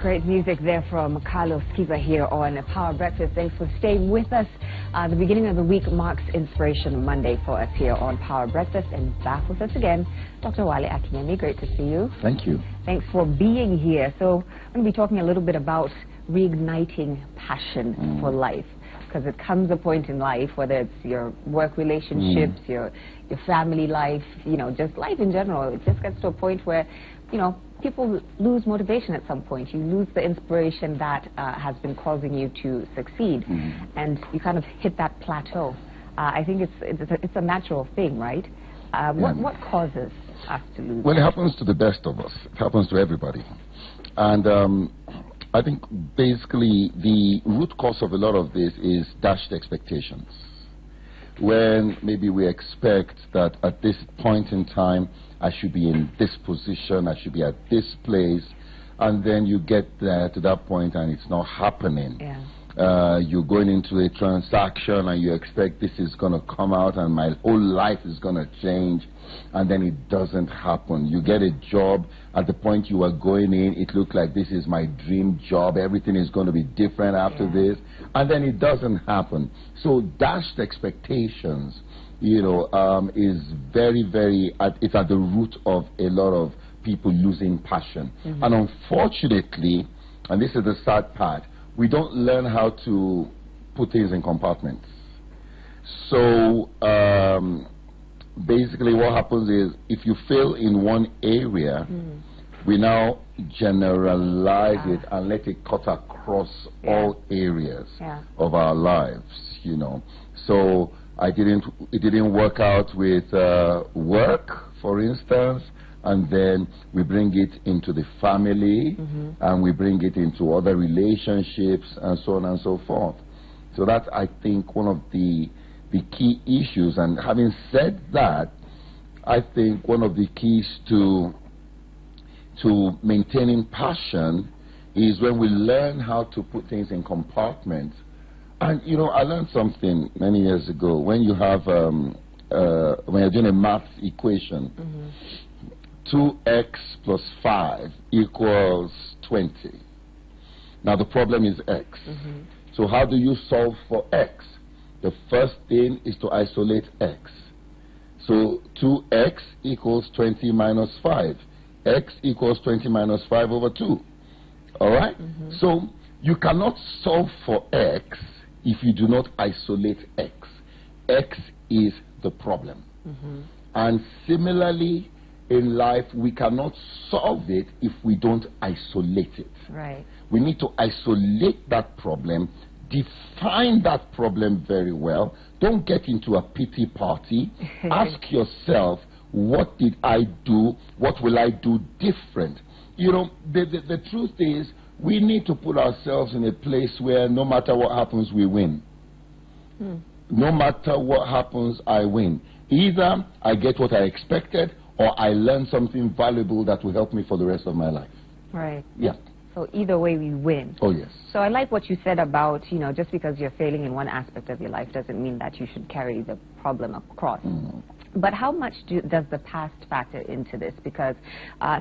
Great music there from Carlos Kiva here on Power Breakfast. Thanks for staying with us. The beginning of the week marks Inspiration Monday for us here on Power Breakfast. And back with us again, Dr. Wale Akinyemi. Great to see you. Thank you. Thanks for being here. So I'm going to be talking a little bit about reigniting passion for life. Because it comes a point in life, whether it's your work relationships, your family life, you know, just life in general, it just gets to a point where, you know, people lose motivation at some point. You lose the inspiration that has been causing you to succeed, and you kind of hit that plateau. I think it's a natural thing, right? What causes us to lose? Well, it happens to the best of us. It happens to everybody. And I think basically the root cause of a lot of this is dashed expectations. When maybe we expect that at this point in time, I should be in this position, I should be at this place, and then you get there to that point and it's not happening. You're going into a transaction and you expect this is going to come out and my whole life is going to change, and then it doesn't happen. You get a job, at the point you are going in, it looked like this is my dream job, everything is going to be different after this, and then it doesn't happen. So dashed expectations, you know, is very, very, it's at the root of a lot of people losing passion. And unfortunately, and this is the sad part, we don't learn how to put things in compartments. So basically what happens is, if you fail in one area, we now generalize it and let it cut across all areas of our lives, you know. So it didn't work out with work, for instance, and then we bring it into the family, and we bring it into other relationships, and so on and so forth. So that's, I think, one of the key issues. And having said that, I think one of the keys to maintaining passion is when we learn how to put things in compartments. And you know, I learned something many years ago. When you have when you're doing a math equation, 2x plus 5 equals 20. Now the problem is x. So how do you solve for x? The first thing is to isolate x. So 2x equals 20 minus 5. X equals 20 minus 5 over 2. All right? So you cannot solve for x if you do not isolate x. X is the problem. And similarly, in life, we cannot solve it if we don't isolate it. Right. We need to isolate that problem, define that problem very well. Don't get into a pity party. Ask yourself, what did I do? What will I do different? You know, the truth is, we need to put ourselves in a place where no matter what happens, we win. No matter what happens, I win. Either I get what I expected, or I learn something valuable that will help me for the rest of my life. Right. Yeah. So either way, we win. Oh, yes. So I like what you said about, you know, just because you're failing in one aspect of your life doesn't mean that you should carry the problem across. But how much does the past factor into this? Because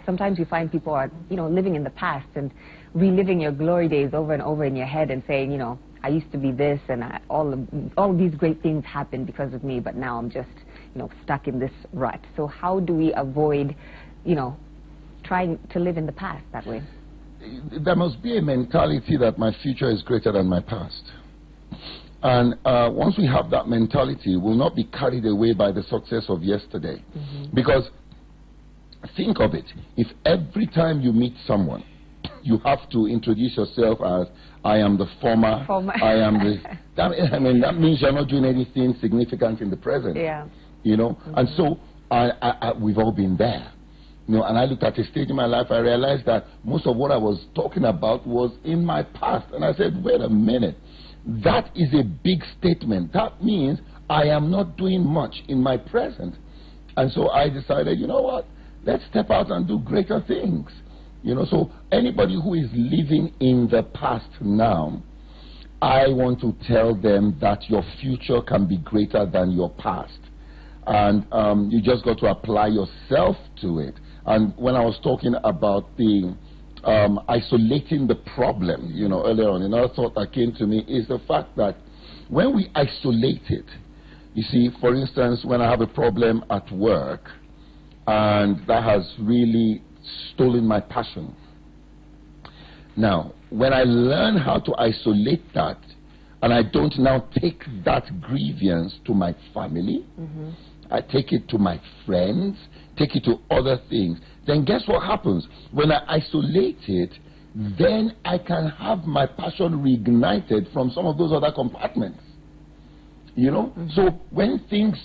sometimes you find people are, you know, living in the past and reliving your glory days over and over in your head and saying, you know, I used to be this, and all of these great things happened because of me, but now I'm just, you know, stuck in this rut. So how do we avoid, you know, trying to live in the past that way? There must be a mentality that my future is greater than my past. And once we have that mentality, we'll not be carried away by the success of yesterday. Because think of it, if every time you meet someone, you have to introduce yourself as, I am the former. I am the... I mean, that means you're not doing anything significant in the present. You know, and so we've all been there. You know, and I looked at a stage in my life, I realized that most of what I was talking about was in my past. And I said, wait a minute, that is a big statement. That means I am not doing much in my present. And so I decided, you know what, let's step out and do greater things. You know, so anybody who is living in the past now, I want to tell them that your future can be greater than your past. And you just got to apply yourself to it. And when I was talking about the isolating the problem, you know, earlier on. Another thought that came to me is the fact that when we isolate it, you see, for instance, when I have a problem at work and that has really stolen my passion. Now, when I learn how to isolate that and I don't now take that grievance to my family, I take it to my friends, take it to other things, then guess what happens? When I isolate it, then I can have my passion reignited from some of those other compartments. You know? So when things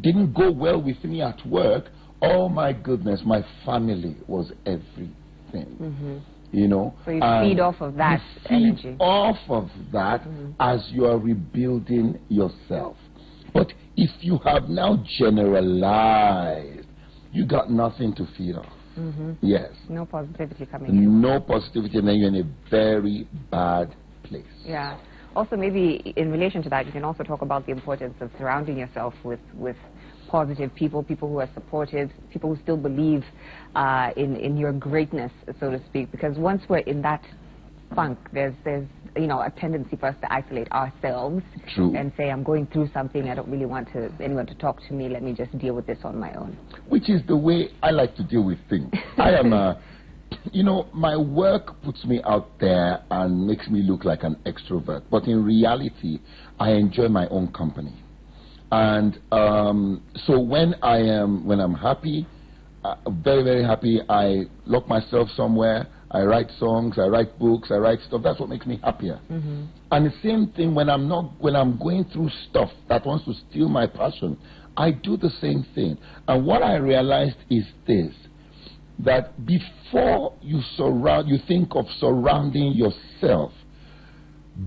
didn't go well with me at work, oh my goodness, my family was everything. You know? So you feed off of that energy. Feed off of that as you are rebuilding yourself. But if you have now generalized, you got nothing to feed off. Yes. No positivity coming in. No positivity, and then you're in a very bad place. Yeah. Also, maybe in relation to that, you can also talk about the importance of surrounding yourself with positive people, people who are supportive, people who still believe in your greatness, so to speak. Because once we're in that funk, there's you know, a tendency for us to isolate ourselves. True. And say, I'm going through something, I don't really want anyone to talk to me, let me just deal with this on my own. Which is the way I like to deal with things. I am you know, my work puts me out there and makes me look like an extrovert, but in reality, I enjoy my own company. And so when I'm happy, very, very happy, I lock myself somewhere, I write songs, I write books, I write stuff. That's what makes me happier. And the same thing when I'm going through stuff that wants to steal my passion, I do the same thing. And what I realized is this, that before you think of surrounding yourself,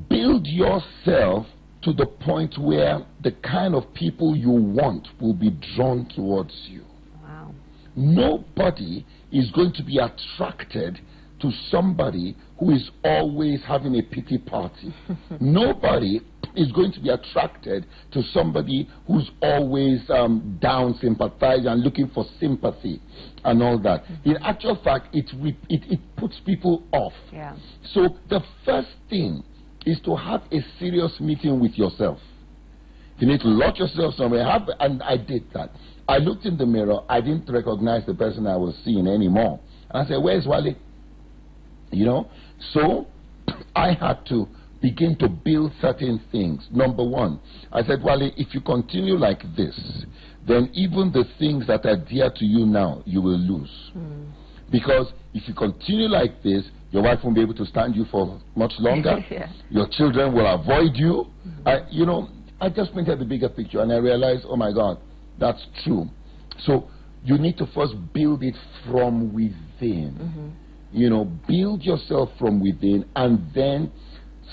build yourself to the point where the kind of people you want will be drawn towards you. Wow. Nobody is going to be attracted to somebody who is always having a pity party. Nobody is going to be attracted to somebody who's always down, sympathizing and looking for sympathy and all that. In actual fact, it puts people off. Yeah. So the first thing is to have a serious meeting with yourself. You need to lock yourself somewhere. And I did that. I looked in the mirror. I didn't recognize the person I was seeing anymore. And I said, where's Wale? You know? So I had to begin to build certain things. Number one, I said, Wale, if you continue like this, then even the things that are dear to you now, you will lose. Because if you continue like this, your wife won't be able to stand you for much longer. Yeah. Your children will avoid you. You know, I just painted the bigger picture and I realized, oh my God, that's true. So you need to first build it from within. You know, build yourself from within, and then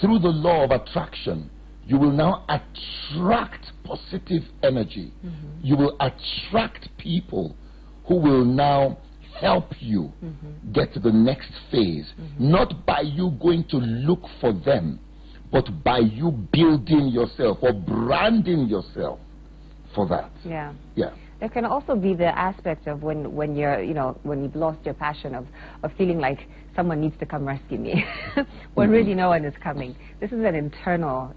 through the law of attraction, you will now attract positive energy. You will attract people who will now help you get to the next phase, not by you going to look for them, but by you building yourself or branding yourself for that. Yeah. Yeah. There can also be the aspect of when you're, you know, when you've lost your passion of feeling like someone needs to come rescue me, when really no one is coming. This is an internal,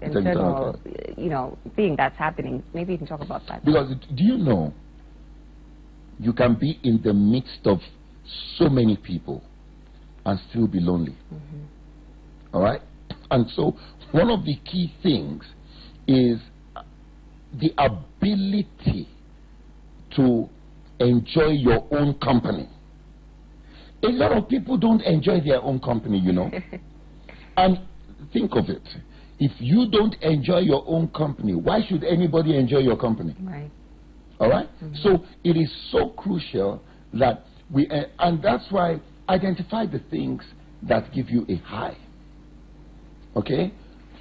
you know, thing that's happening. Maybe you can talk about that. Because do you know, you can be in the midst of so many people and still be lonely. All right? And so one of the key things is the ability to enjoy your own company. A lot of people don't enjoy their own company, you know. And think of it. If you don't enjoy your own company, why should anybody enjoy your company? Right. All right? So it is so crucial that we, and that's why identify the things that give you a high. Okay?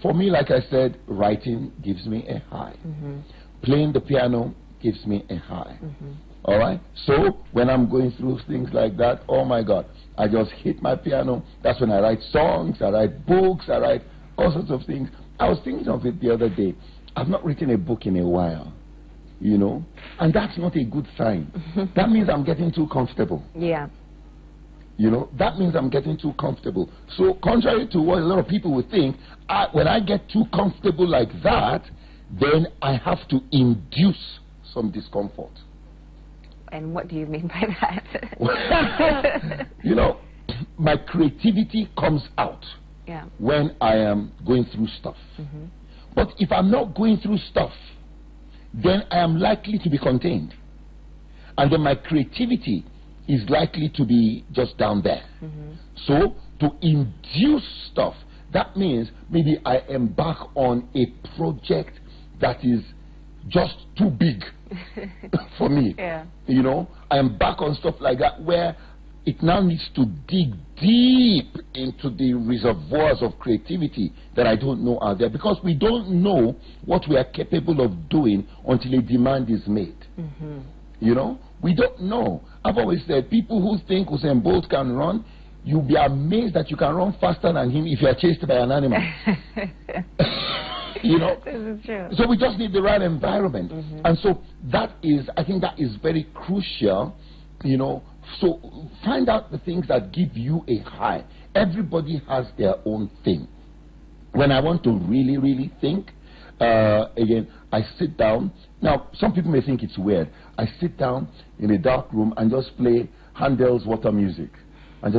For me, like I said, writing gives me a high. Playing the piano gives me a high. All right? So when I'm going through things like that, oh my God, I just hit my piano. That's when I write songs, I write books, I write all sorts of things. I was thinking of it the other day. I've not written a book in a while, you know, and that's not a good sign. That means I'm getting too comfortable. Yeah. You know, that means I'm getting too comfortable. So contrary to what a lot of people would think, when I get too comfortable like that, then I have to induce some discomfort. And what do you mean by that? You know, my creativity comes out when I am going through stuff. But if I'm not going through stuff, then I am likely to be contained. And then my creativity is likely to be just down there. So to induce stuff, that means maybe I embark on a project that is just too big for me. You know, I embark on stuff like that where it now needs to dig deep into the reservoirs of creativity that I don't know are there, because we don't know what we are capable of doing until a demand is made. You know, we don't know. I've always said, people who think Usain Bolt can run, you'll be amazed that you can run faster than him if you are chased by an animal. You know, this is true. So we just need the right environment. And so that is, I think that is very crucial, you know. So find out the things that give you a high. Everybody has their own thing. When I want to really, really think, again, I sit down. Now, some people may think it's weird. I sit down in a dark room and just play Handel's Water Music. And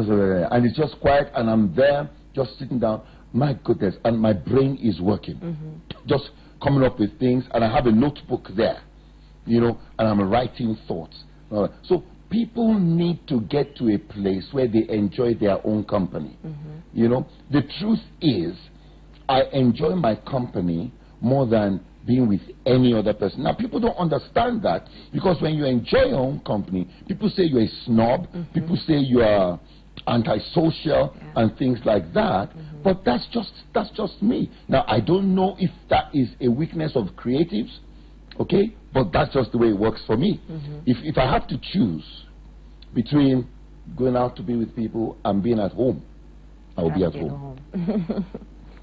it's just quiet, and I'm there just sitting down. My goodness, and my brain is working. Just coming up with things, and I have a notebook there, you know, and I'm writing thoughts. So people need to get to a place where they enjoy their own company. You know, the truth is, I enjoy my company more than being with any other person. Now, people don't understand that, because when you enjoy your own company, people say you're a snob, people say you are antisocial and things like that, but that's just me. Now, I don't know if that is a weakness of creatives, okay, but that's just the way it works for me. If I have to choose between going out to be with people and being at home, I will be at home.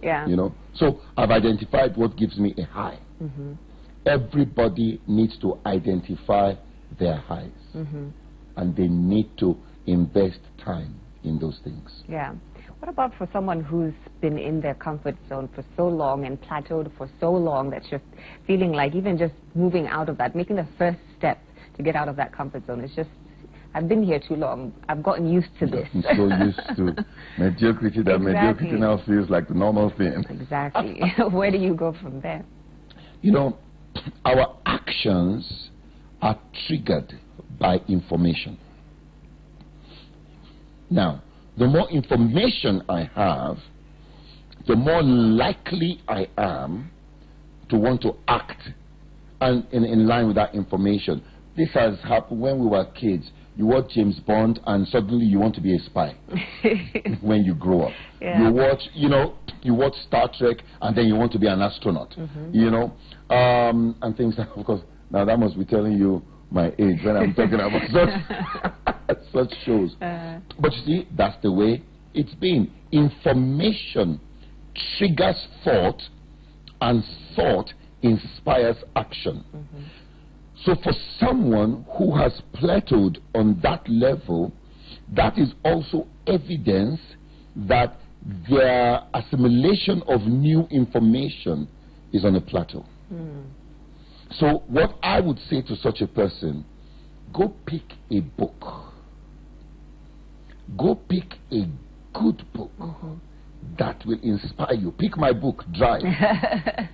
You know, so I've identified what gives me a high. Everybody needs to identify their highs, and they need to invest time in those things. What about for someone who's been in their comfort zone for so long and plateaued for so long, that's just feeling like even just moving out of that, making the first step to get out of that comfort zone, it's just, I've been here too long, I've gotten used to this. I'm so used to mediocrity that mediocrity now feels like the normal thing. Exactly. Where do you go from there? You know, our actions are triggered by information. Now, the more information I have, the more likely I am to want to act and in line with that information. This has happened when we were kids. You watch James Bond and suddenly you want to be a spy when you grow up. You watch, you know, you watch Star Trek and then you want to be an astronaut, you know, and things like, of course, now that must be telling you my age when I'm talking about such shows. But you see, that's the way it's been. Information triggers thought, and thought inspires action. So for someone who has plateaued on that level, that is also evidence that their assimilation of new information is on a plateau. So what I would say to such a person, go pick a book. Go pick a good book that will inspire you. Pick my book, Drive.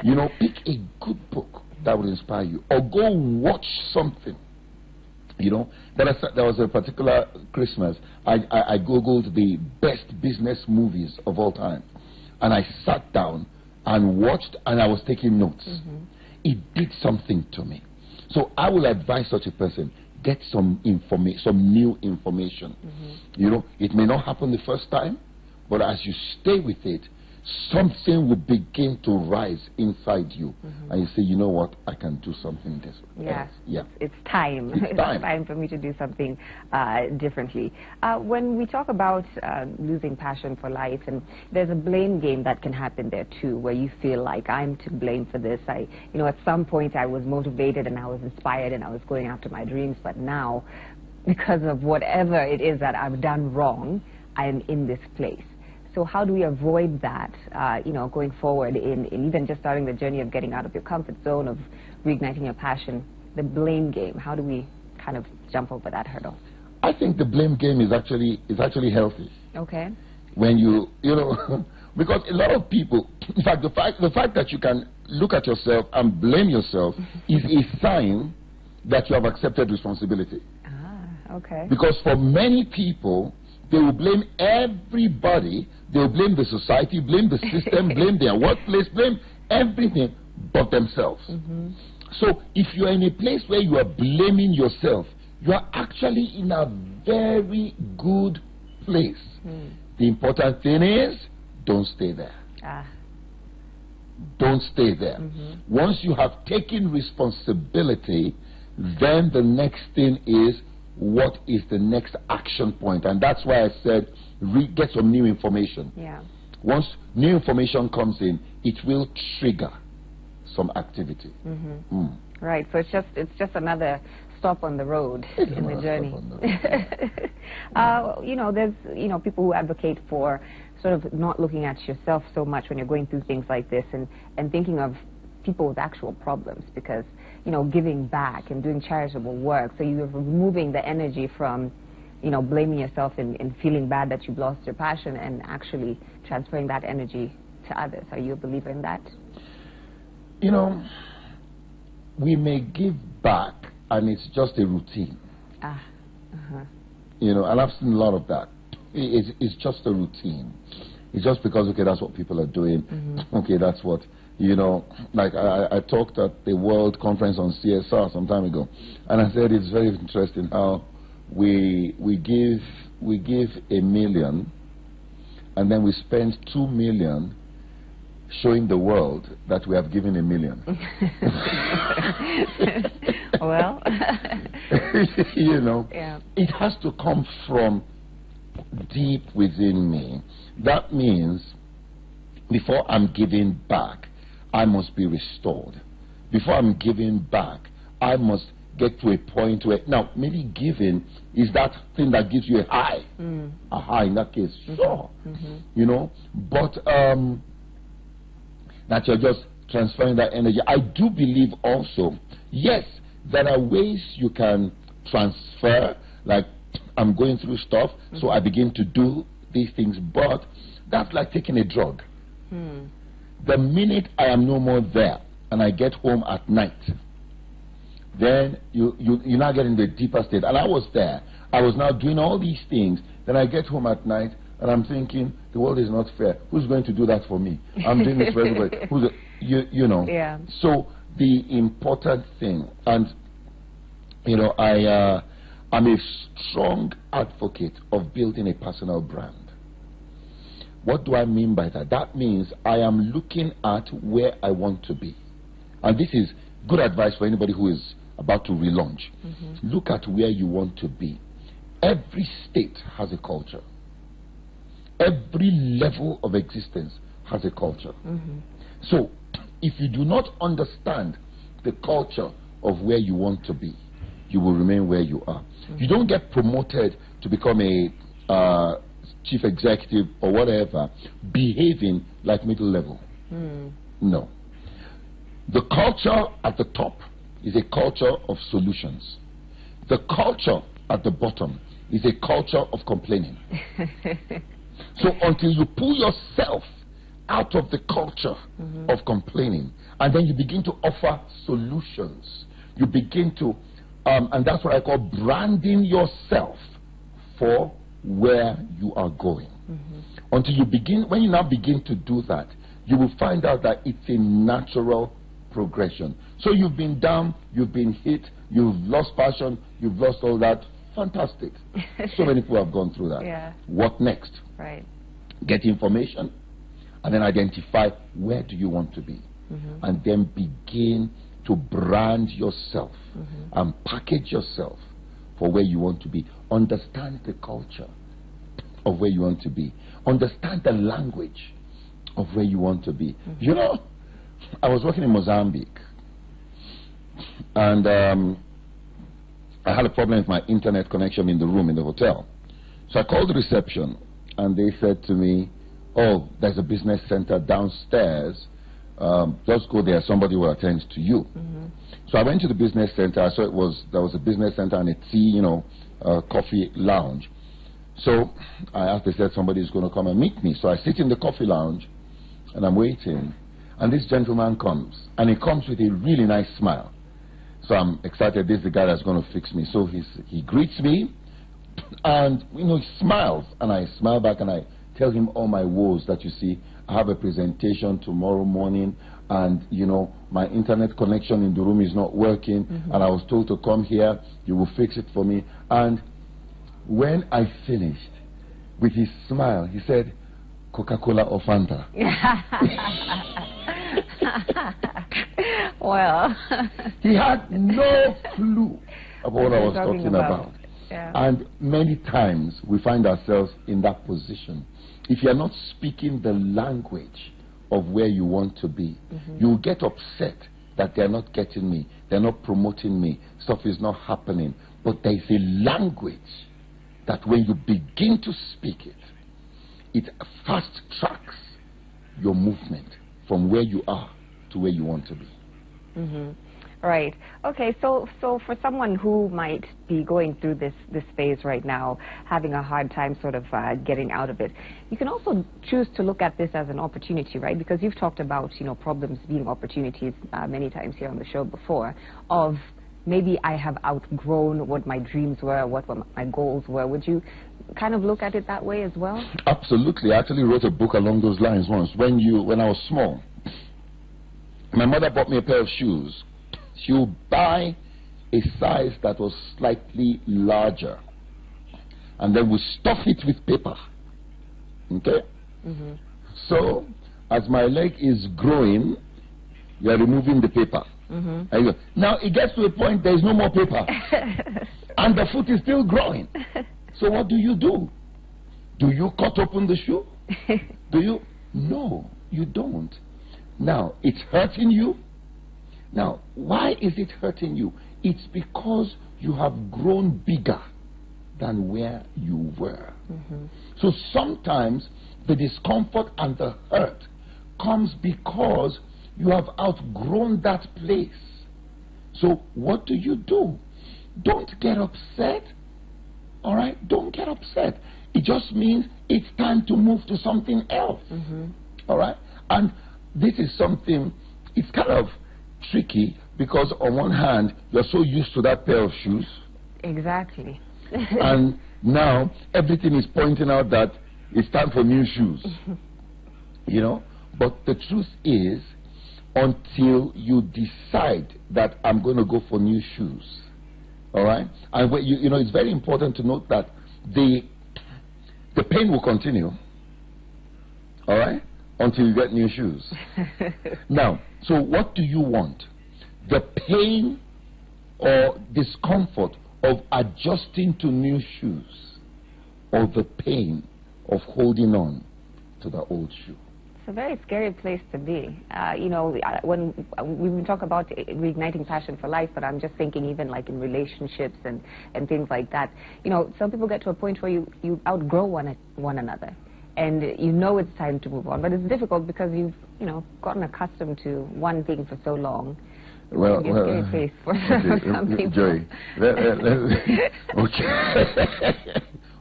You know, pick a good book that will inspire you. Or go watch something. You know, there was a particular Christmas, I Googled the best business movies of all time. And I sat down and watched, and I was taking notes. It did something to me. So I will advise such a person, get some information, some new information. You know, it may not happen the first time, but as you stay with it, something will begin to rise inside you, and you say, you know what, I can do something this way. It's time. It's time for me to do something differently. When we talk about losing passion for life, and there's a blame game that can happen there too, where you feel like I'm to blame for this. You know, at some point I was motivated and I was inspired and I was going after my dreams, but now because of whatever it is that I've done wrong, I am in this place. So how do we avoid that, going forward in even just starting the journey of getting out of your comfort zone, of reigniting your passion, the blame game? How do we kind of jump over that hurdle? I think the blame game is actually healthy. Okay. When because a lot of people, in fact, the fact that you can look at yourself and blame yourself is a sign that you have accepted responsibility. Ah, okay. Because for many people, they will blame everybody. They will blame the society, blame the system, blame their workplace, blame everything but themselves. So if you are in a place where you are blaming yourself, you are actually in a very good place. The important thing is, don't stay there. Don't stay there. Once you have taken responsibility, then the next thing is, what is the next action point? And that's why I said, get some new information. Yeah. Once new information comes in, it will trigger some activity. Right. So it's just another stop on the road in the journey. There's people who advocate for sort of not looking at yourself so much when you're going through things like this, and thinking of people with actual problems, because giving back and doing charitable work, so you're removing the energy from blaming yourself and feeling bad that you've lost your passion, and actually transferring that energy to others. Are you a believer in that? We may give back and it's just a routine. And I've seen a lot of that. It's just a routine. It's just because, okay, that's what people are doing. Okay, that's what, like I talked at the World Conference on CSR some time ago, and I said it's very interesting how we give $1 million, and then we spend $2 million showing the world that we have given $1 million. Well, yeah. It has to come from deep within me. That means before I'm giving back, I must be restored. Before I'm giving back, I must get to a point where, now, maybe giving is that thing that gives you a high. A high in that case, sure. But that you're just transferring that energy. I do believe also, yes, there are ways you can transfer, like I'm going through stuff, so I begin to do these things, but that's like taking a drug. The minute I am no more there and I get home at night, then you now get in the deeper state. And I was there. I was now doing all these things. Then I get home at night and I'm thinking, the world is not fair. Who's going to do that for me? I'm doing this for everybody. Yeah. So the important thing, and I'm a strong advocate of building a personal brand. What do I mean by that? That means I am looking at where I want to be. And this is good advice for anybody who is about to relaunch. Look at where you want to be. Every state has a culture. Every level of existence has a culture. So, if you do not understand the culture of where you want to be, you will remain where you are. You don't get promoted to become a chief executive or whatever, behaving like middle level. No. The culture at the top is a culture of solutions. The culture at the bottom is a culture of complaining. So until you pull yourself out of the culture of complaining, and then you begin to offer solutions, you begin to, and that's what I call branding yourself for where you are going. Until you begin, when you now begin to do that, you will find out that it's a natural progression. So you've been down, you've been hit, you've lost passion, you've lost all that. Fantastic. So many people have gone through that. Yeah. What next? Right. Get information and then identify where do you want to be. And then begin to brand yourself and package yourself for where you want to be. Understand the culture of where you want to be. Understand the language of where you want to be. I was working in Mozambique, and I had a problem with my internet connection in the room in the hotel. So I called the reception, and they said to me, oh, there's a business center downstairs. Just go there, somebody will attend to you. So I went to the business center. I saw there was a business center and a tea, coffee lounge. So I asked, they said somebody's going to come and meet me. So I sit in the coffee lounge and I'm waiting. And this gentleman comes, and he comes with a really nice smile. So I'm excited, this is the guy that's going to fix me. So he greets me, and he smiles, and I smile back, and I tell him all my woes that, you see, I have a presentation tomorrow morning, and my internet connection in the room is not working, and I was told to come here, you will fix it for me. And when I finished, with his smile, he said, Coca-Cola or Fanta? Well, he had no clue about what I was talking about. Yeah. And many times we find ourselves in that position. If you're not speaking the language of where you want to be, you'll get upset that they're not getting me, they're not promoting me, stuff is not happening. But there's a language that when you begin to speak it, it fast tracks your movement from where you are to where you want to be. Right. Okay, so for someone who might be going through this phase right now, having a hard time sort of getting out of it, you can also choose to look at this as an opportunity, right? Because you've talked about, problems being opportunities many times here on the show before, of maybe I have outgrown what my dreams were, what my goals were. Would you kind of look at it that way as well? Absolutely. I actually wrote a book along those lines once. When I was small, my mother bought me a pair of shoes. She would buy a size that was slightly larger, and then we stuff it with paper. Okay? So, as my leg is growing, you are removing the paper. Now, it gets to a point there is no more paper, and the foot is still growing. So what do? Do you cut open the shoe? Do you? No, you don't. Now, it's hurting you. Now, why is it hurting you? It's because you have grown bigger than where you were. So sometimes the discomfort and the hurt comes because you have outgrown that place. So what do? Don't get upset. All right? Don't get upset. It just means it's time to move to something else. All right? And this is something, it's kind of tricky, because on one hand, you're so used to that pair of shoes. Exactly. And now, everything is pointing out that it's time for new shoes. But the truth is, until you decide that I'm going to go for new shoes, all right? And it's very important to note that the pain will continue, all right, until you get new shoes. Now, so what do you want? The pain or discomfort of adjusting to new shoes, or the pain of holding on to the old shoe? It's a very scary place to be. When we talk about reigniting passion for life, but I'm just thinking even like in relationships and things like that. Some people get to a point where you outgrow one another, and it's time to move on. But it's difficult because you've gotten accustomed to one thing for so long. Well, scary place for some people. Joy, okay.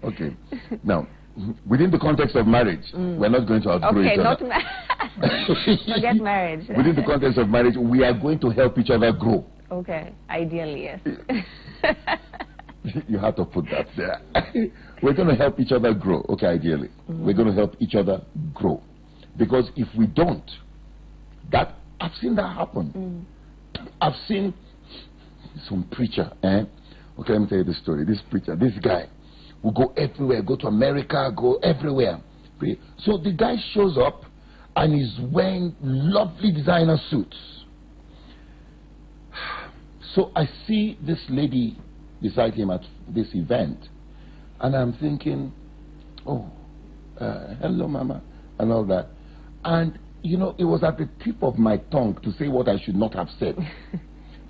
Okay. Now, within the context of marriage, we're not going to outgrow each other. Forget marriage. Within the context of marriage, we are going to help each other grow. Okay, ideally, yes. You have to put that there. We're going to help each other grow. Okay, ideally. We're going to help each other grow. Because if we don't, I've seen that happen. I've seen some preacher, Okay, let me tell you the story. This preacher, this guy, will go everywhere, go to America, go everywhere. So the guy shows up and he's wearing lovely designer suits. So I see this lady beside him at this event, and I'm thinking, hello mama, and all that. And it was at the tip of my tongue to say what I should not have said.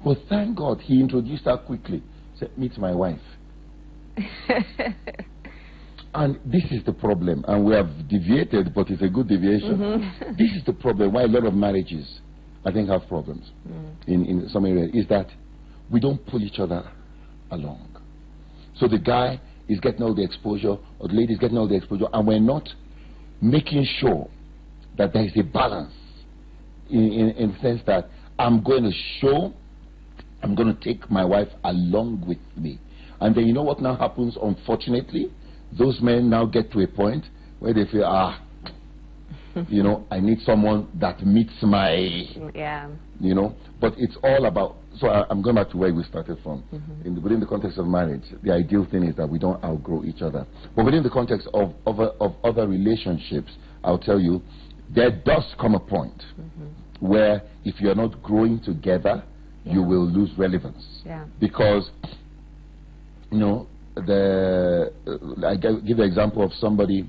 But thank God he introduced her quickly. Say, meet my wife. And this is the problem, and we have deviated, but it's a good deviation. This is the problem why a lot of marriages, I think, have problems in some areas, is that we don't pull each other along. So the guy is getting all the exposure, or the lady is getting all the exposure, and we're not making sure that there is a balance in the sense that I'm going to take my wife along with me. And then you know what now happens, unfortunately? Those men now get to a point where they feel, you know, I need someone that meets my, you know. But it's all about, so I'm going back to where we started from. Within the context of marriage, the ideal thing is that we don't outgrow each other. But within the context of other relationships, I'll tell you, there does come a point where if you're not growing together, you will lose relevance. Because, you know, I give the example of somebody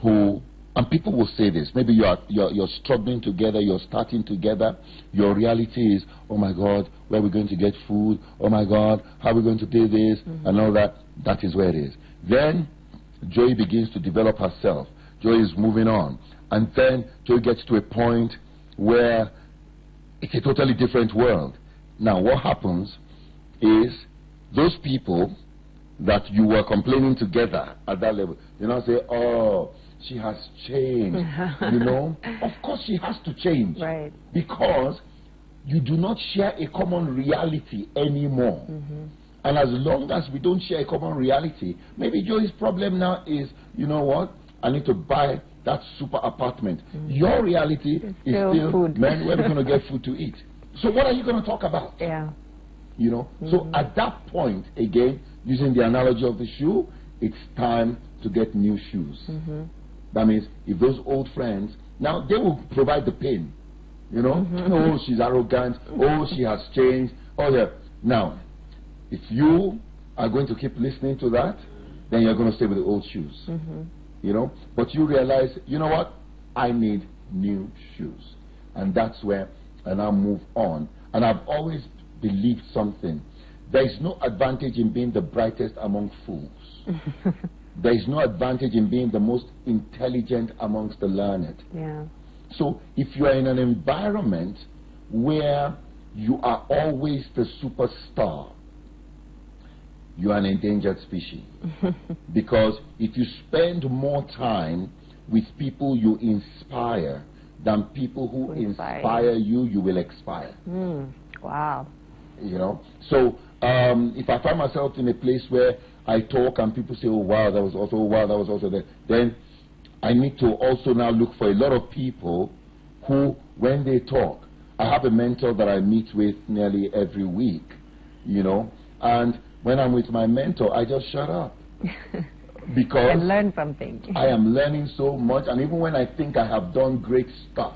who, and people will say this, maybe you're struggling together, you're starting together, your reality is, oh my God, where are we going to get food? Oh my God, how are we going to do this? And all that. That is where it is. Then Joy begins to develop herself. Joy is moving on. And then Joy gets to a point where it's a totally different world. Now what happens is those people that you were complaining together at that level, you know, say, oh, she has changed. You know, of course she has to change, right? Because you do not share a common reality anymore. And as long as we don't share a common reality, maybe Joey's problem now is, you know what, I need to buy that super apartment. Your reality is still food. Man, where are we going to get food to eat? So what are you going to talk about? You know, so at that point, again, using the analogy of the shoe, it's time to get new shoes. That means if those old friends, now they will provide the pain, you know, oh, she's arrogant, oh, she has changed, oh, yeah. Now, if you are going to keep listening to that, then you're going to stay with the old shoes, you know. But you realize, you know what, I need new shoes. And that's where I now move on. And I've always believed something. There is no advantage in being the brightest among fools. There is no advantage in being the most intelligent amongst the learned. So if you are in an environment where you are always the superstar, you are an endangered species. Because if you spend more time with people you inspire than people who inspire you, you will expire. Wow. You know, so if I find myself in a place where I talk and people say, oh wow, that was also, oh wow, that was also there, then I need to also now look for a lot of people who, when they talk, I have a mentor that I meet with nearly every week, you know, and when I'm with my mentor, I just shut up. Because and learn something. I am learning so much, and even when I think I have done great stuff,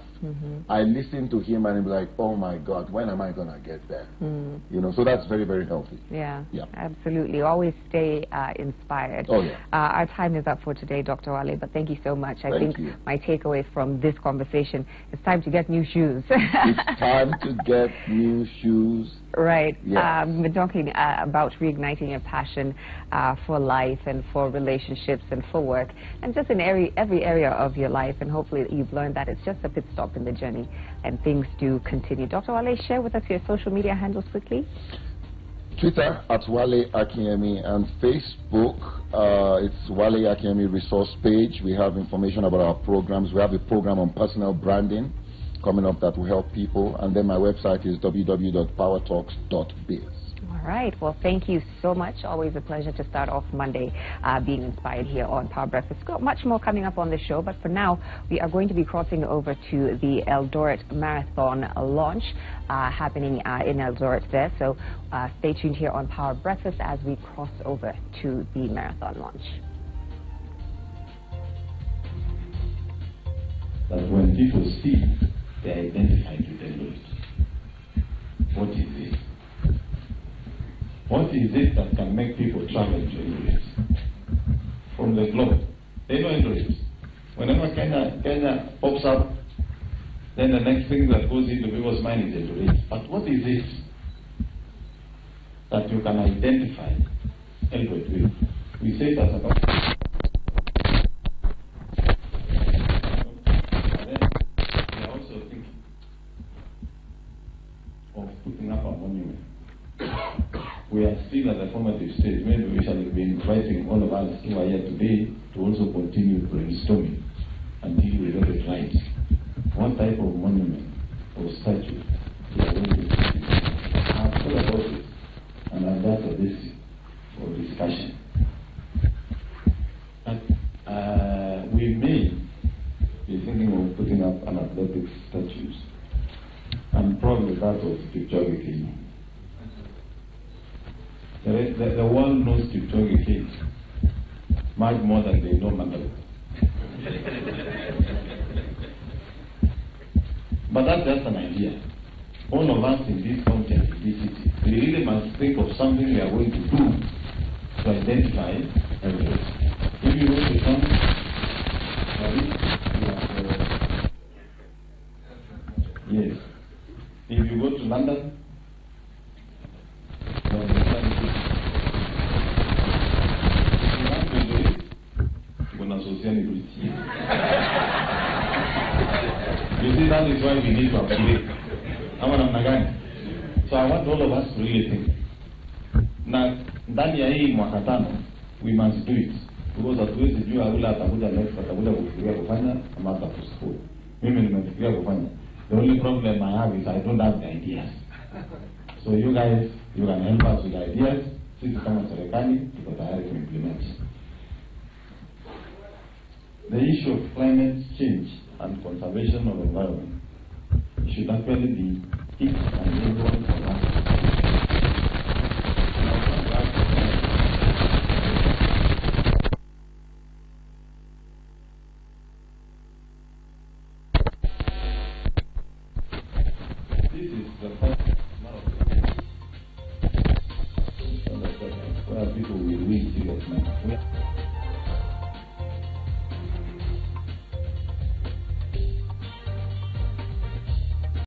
I listen to him and I'm like, oh my God, when am I going to get there? You know, so that's very, very healthy. Yeah, absolutely. Always stay inspired. Our time is up for today, Dr. Wale, but thank you so much. I think my takeaway from this conversation is time to get new shoes. It's time to get new shoes. Right. We're talking about reigniting your passion for life and for relationships and for work and just in every area of your life, and hopefully you've learned that it's just a pit stop in the journey and things do continue. Dr. Wale, share with us your social media handles quickly. Twitter at Wale Akinyemi, and Facebook it's Wale Akinyemi Resource Page. We have information about our programs. We have a program on personal branding coming up that will help people, and then my website is www.powertalks.biz. All right. Well, thank you so much. Always a pleasure to start off Monday being inspired here on Power Breakfast. We've got much more coming up on the show, but for now, we are going to be crossing over to the Eldoret Marathon launch happening in Eldoret there. So stay tuned here on Power Breakfast as we cross over to the marathon launch. That when people see, they are identified with Eldoret. What is it? What is it that can make people travel to Eldoret from the globe? They know Eldoret. Whenever Kenya pops up, then the next thing that goes into people's mind is Eldoret. But what is it that you can identify Elbert with. We say it as a company. But then we are also thinking of putting up a monument. We are still at the formative stage. Maybe we shall be inviting all of us who are here today to also continue brainstorming until we get it right. What type of monument or statue we are going to do? I've thought about it, and I've got a basis for discussion. But we may be thinking of putting up an athletic statues, and probably that of Kipchoge Keino. The world knows Kipchoge Keino much more than they know Mandela. But that's just an idea. All of us in this county and in this city, we really must think of something we are going to do to identify everything. If you go to town, yes. If you go to London, you see, that is why we need to upgrade. So I want all of us to really think. Now, ndani ya hii mwaka tano, we must do it. Because hatuwezi jua ule atakuja next, atakuja kufikiria kufanya, ama atakusifu. Mimi nimefikiria kufanya. The only problem I have is I don't have the ideas. So you guys, you can help us with ideas. Sisi kama serikali, tuko tayari to implement. The issue of climate change and conservation of environment should actually be each and everyone for us. This is the first marathon where people will win serious now.